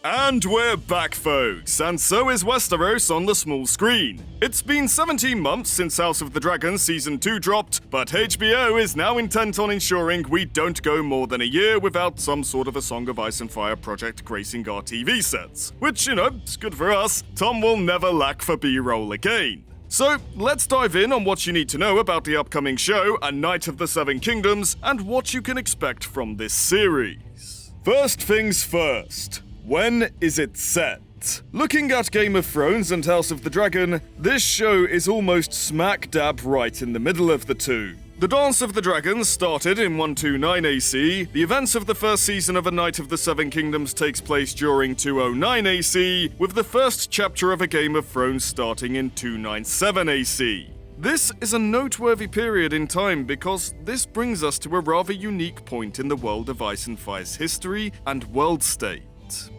And we're back, folks, and so is Westeros on the small screen. It's been 17 months since House of the Dragon Season 2 dropped, but HBO is now intent on ensuring we don't go more than a year without some sort of a Song of Ice and Fire project gracing our TV sets. Which, is good for us. Tom will never lack for B-roll again. So, let's dive in on what you need to know about the upcoming show, A Night of the Seven Kingdoms, and what you can expect from this series. First things first. When is it set? Looking at Game of Thrones and House of the Dragon, this show is almost smack dab right in the middle of the two. The Dance of the Dragons started in 129 AC, the events of the first season of A Night of the Seven Kingdoms takes place during 209 AC, with the first chapter of A Game of Thrones starting in 297 AC. This is a noteworthy period in time because this brings us to a rather unique point in the World of Ice and Fire's history and world state.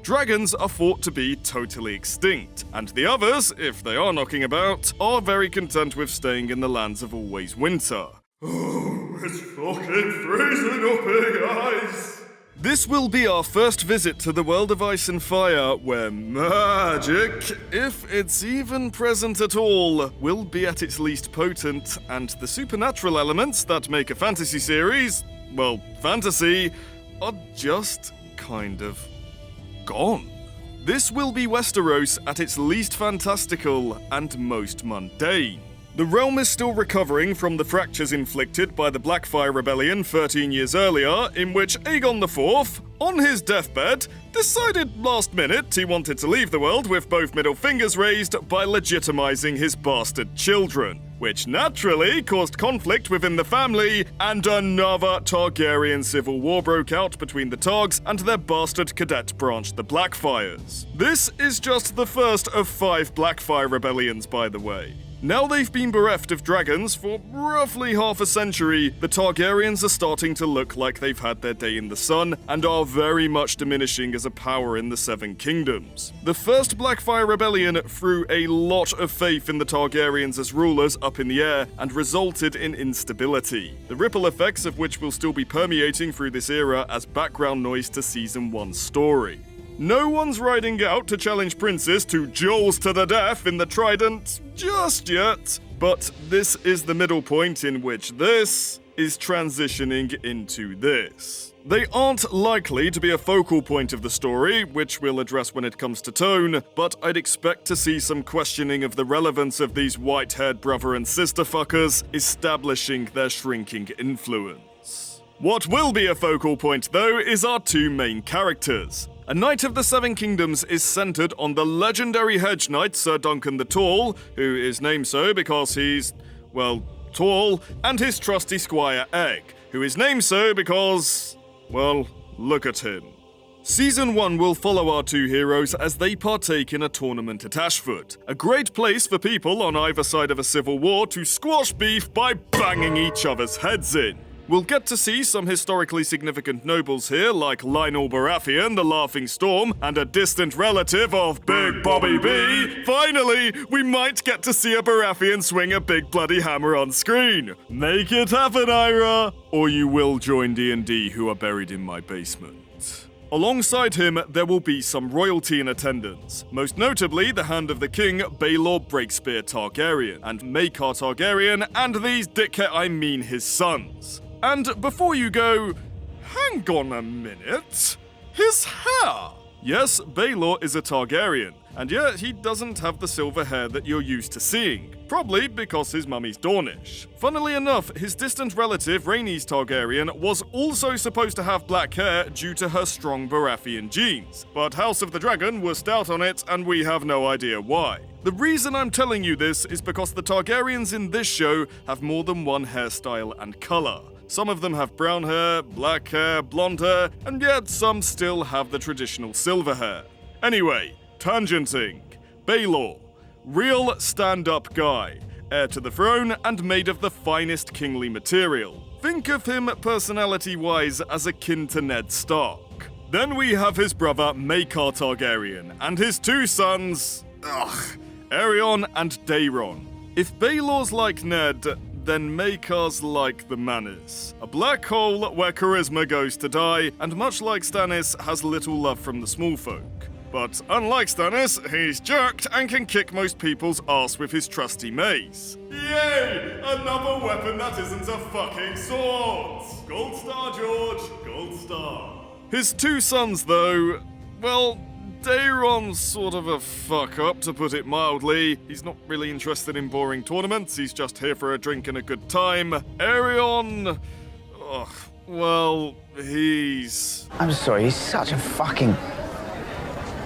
Dragons are thought to be totally extinct, and the others, if they are knocking about, are very content with staying in the lands of always winter. Oh, it's fucking freezing up here, guys! This will be our first visit to the world of Ice and Fire, where magic, if it's even present at all, will be at its least potent, and the supernatural elements that make a fantasy series, well, fantasy, are just kind of gone. This will be Westeros at its least fantastical and most mundane. The realm is still recovering from the fractures inflicted by the Blackfire Rebellion 13 years earlier, in which Aegon IV, on his deathbed, decided last minute he wanted to leave the world with both middle fingers raised by legitimizing his bastard children, which naturally caused conflict within the family, and another Targaryen civil war broke out between the Targs and their bastard cadet branch, the Blackfires. This is just the first of 5 Blackfire rebellions, by the way. Now they've been bereft of dragons for roughly half a century, the Targaryens are starting to look like they've had their day in the sun and are very much diminishing as a power in the Seven Kingdoms. The first Blackfire Rebellion threw a lot of faith in the Targaryens as rulers up in the air and resulted in instability, the ripple effects of which will still be permeating through this era as background noise to Season 1's story. No one's riding out to challenge princes to duels to the death in the Trident just yet, but this is the middle point in which this is transitioning into this. They aren't likely to be a focal point of the story, which we'll address when it comes to tone, but I'd expect to see some questioning of the relevance of these white-haired brother and sister fuckers establishing their shrinking influence. What will be a focal point, though, is our 2 main characters. A Night of the Seven Kingdoms is centered on the legendary hedge knight Sir Duncan the Tall, who is named so because he's, well, tall, and his trusty squire Egg, who is named so because, well, look at him. Season 1 will follow our 2 heroes as they partake in a tournament at Ashford, a great place for people on either side of a civil war to squash beef by banging each other's heads in. We'll get to see some historically significant nobles here, like Lionel Baratheon, the Laughing Storm, and a distant relative of Big Bobby B. Finally, we might get to see a Baratheon swing a big bloody hammer on screen. Make it happen, Ira! Or you will join D&D who are buried in my basement. Alongside him, there will be some royalty in attendance, most notably the Hand of the King, Baelor Breakspear Targaryen, and Maekar Targaryen, and these his sons. And before you go, hang on a minute, his hair! Yes, Baelor is a Targaryen, and yet he doesn't have the silver hair that you're used to seeing, probably because his mummy's Dornish. Funnily enough, his distant relative Rhaenys Targaryen was also supposed to have black hair due to her strong Baratheon genes, but House of the Dragon was stout on it and we have no idea why. The reason I'm telling you this is because the Targaryens in this show have more than one hairstyle and color. Some of them have brown hair, black hair, blonde hair, and yet some still have the traditional silver hair. Anyway, tangenting. Baelor. Real stand-up guy. Heir to the throne and made of the finest kingly material. Think of him personality-wise as akin to Ned Stark. Then we have his brother Maekar Targaryen and his 2 sons, Aerion and Daeron. If Baelor's like Ned, then Maekar's like the Manus. A black hole where charisma goes to die, and much like Stannis, has little love from the small folk. But unlike Stannis, he's jerked and can kick most people's ass with his trusty mace. Yay! Another weapon that isn't a fucking sword! Gold star, George, gold star. His two sons, though, well, Daeron's sort of a fuck-up, to put it mildly. He's not really interested in boring tournaments, he's just here for a drink and a good time. Aerion... well, he's... I'm sorry, he's such a fucking...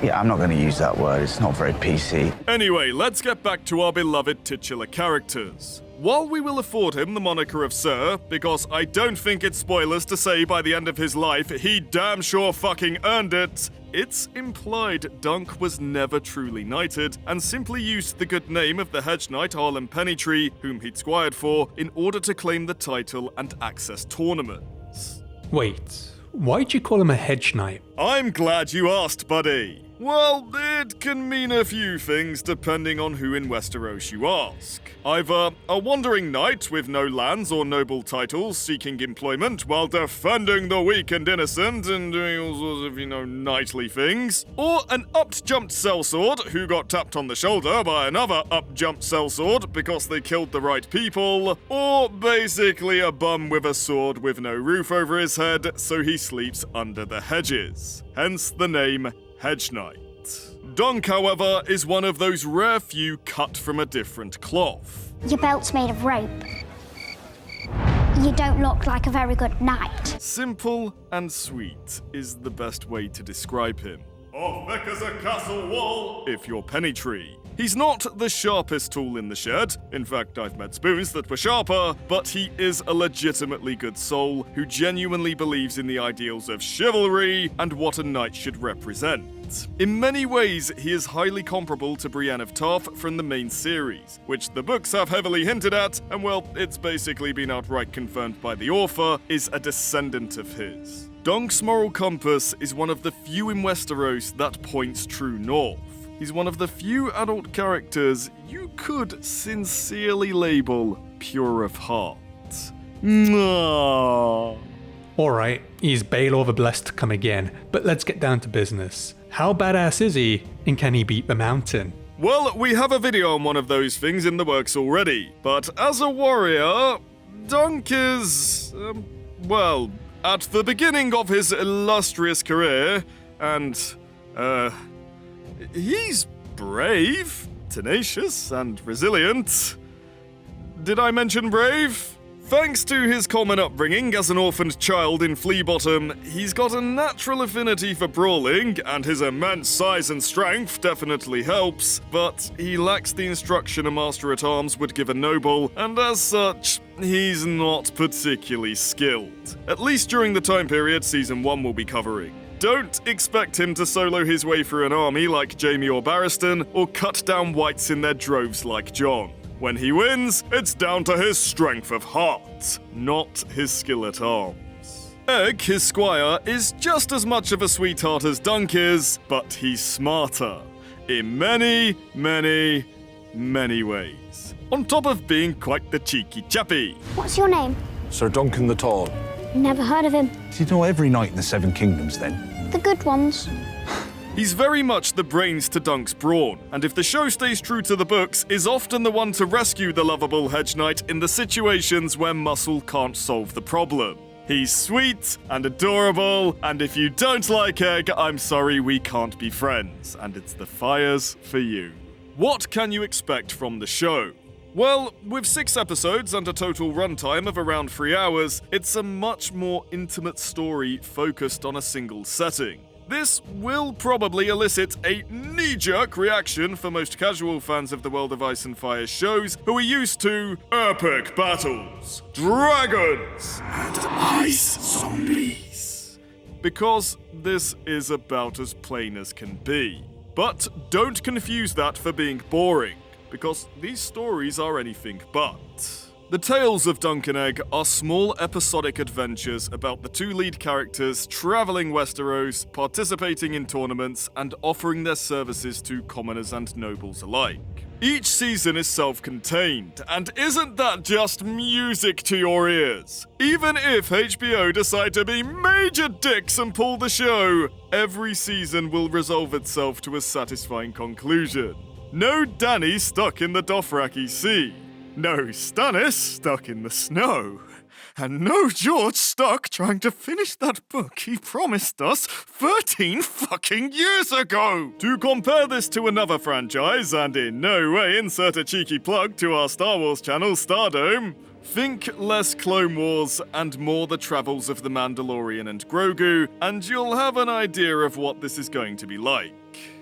Yeah, I'm not going to use that word, it's not very PC. Anyway, let's get back to our beloved titular characters. While we will afford him the moniker of Sir, because I don't think it's spoilers to say by the end of his life he damn sure fucking earned it, it's implied Dunk was never truly knighted and simply used the good name of the hedge knight Arlen Pennytree, whom he'd squired for, in order to claim the title and access tournaments. Wait, why'd you call him a hedge knight? I'm glad you asked, buddy. Well, it can mean a few things depending on who in Westeros you ask. Either a wandering knight with no lands or noble titles seeking employment while defending the weak and innocent and doing all sorts of, knightly things, or an up-jumped sellsword who got tapped on the shoulder by another up-jumped sellsword because they killed the right people, or basically a bum with a sword with no roof over his head so he sleeps under the hedges. Hence the name Hedge Knight. Dunk, however, is one of those rare few cut from a different cloth. Your belt's made of rope. You don't look like a very good knight. Simple and sweet is the best way to describe him. Or thick as a castle wall, if you're Pennytree. He's not the sharpest tool in the shed. In fact, I've met spoons that were sharper, but he is a legitimately good soul who genuinely believes in the ideals of chivalry and what a knight should represent. In many ways, he is highly comparable to Brienne of Tarth from the main series, which the books have heavily hinted at, and well, it's basically been outright confirmed by the author, is a descendant of his. Dunk's moral compass is one of the few in Westeros that points true north. He's one of the few adult characters you could sincerely label pure of heart. Mwah. Alright, he's Baelor the Blessed to come again, but let's get down to business. How badass is he, and can he beat the Mountain? Well, we have a video on one of those things in the works already, but as a warrior, Dunk is, well, at the beginning of his illustrious career, and, he's brave, tenacious, and resilient. Did I mention brave? Thanks to his common upbringing as an orphaned child in Flea Bottom, he's got a natural affinity for brawling, and his immense size and strength definitely helps, but he lacks the instruction a master-at-arms would give a noble, and as such, he's not particularly skilled. At least during the time period Season 1 will be covering. Don't expect him to solo his way through an army like Jaime or Barristan, or cut down whites in their droves like Jon. When he wins, it's down to his strength of heart, not his skill at arms. Egg, his squire, is just as much of a sweetheart as Dunk is, but he's smarter. In many, many, many ways. On top of being quite the cheeky chappy. What's your name? Sir Duncan the Tall. Never heard of him. Do you know every knight in the Seven Kingdoms, then? The good ones. He's very much the brains to Dunk's brawn, and if the show stays true to the books, is often the one to rescue the lovable hedge knight in the situations where muscle can't solve the problem. He's sweet and adorable, and if you don't like Egg, I'm sorry we can't be friends, and it's the fires for you. What can you expect from the show? Well, with 6 episodes and a total runtime of around 3 hours, it's a much more intimate story focused on a single setting. This will probably elicit a knee-jerk reaction for most casual fans of the World of Ice and Fire shows who are used to epic battles, dragons, and ice zombies. Because this is about as plain as can be. But don't confuse that for being boring, because these stories are anything but. The Tales of Dunk and Egg are small episodic adventures about the two lead characters traveling Westeros, participating in tournaments, and offering their services to commoners and nobles alike. Each season is self-contained, and isn't that just music to your ears? Even if HBO decide to be major dicks and pull the show, every season will resolve itself to a satisfying conclusion. No Dany stuck in the Dothraki Sea. No Stannis stuck in the snow. And no George stuck trying to finish that book he promised us 13 fucking years ago! To compare this to another franchise, and in no way insert a cheeky plug to our Star Wars channel, Fandome, think less Clone Wars and more the travels of the Mandalorian and Grogu, and you'll have an idea of what this is going to be like.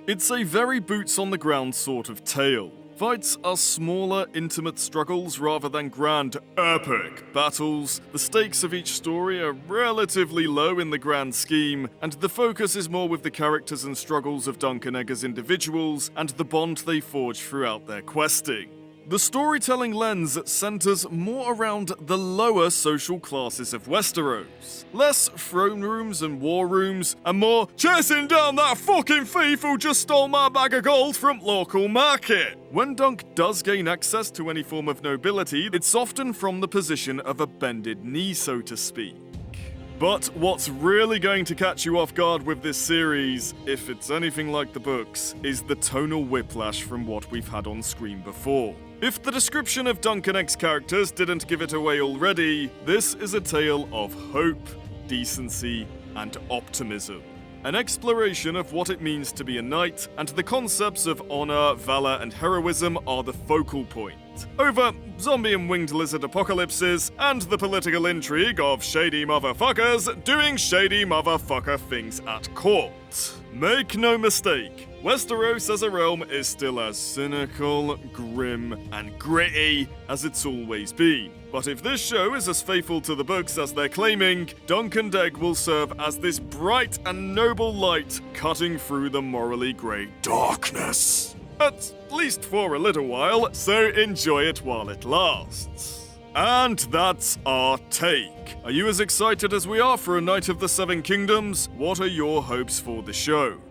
It's a very boots-on-the-ground sort of tale. Fights are smaller, intimate struggles rather than grand, epic battles. The stakes of each story are relatively low in the grand scheme, and the focus is more with the characters and struggles of Dunk and Egg as individuals and the bond they forge throughout their questing. The storytelling lens centers more around the lower social classes of Westeros. Less throne rooms and war rooms, and more chasing down that fucking thief who just stole my bag of gold from local market. When Dunk does gain access to any form of nobility, it's often from the position of a bended knee, so to speak. But what's really going to catch you off guard with this series, if it's anything like the books, is the tonal whiplash from what we've had on screen before. If the description of Dunk and Egg's characters didn't give it away already, this is a tale of hope, decency, and optimism. An exploration of what it means to be a knight, and the concepts of honor, valor, and heroism are the focal point. Over zombie and winged lizard apocalypses, and the political intrigue of shady motherfuckers doing shady motherfucker things at court. Make no mistake, Westeros as a realm is still as cynical, grim, and gritty as it's always been. But if this show is as faithful to the books as they're claiming, Dunk and Egg will serve as this bright and noble light cutting through the morally grey darkness. At least for a little while, so enjoy it while it lasts. And that's our take. Are you as excited as we are for A Knight of the Seven Kingdoms? What are your hopes for the show?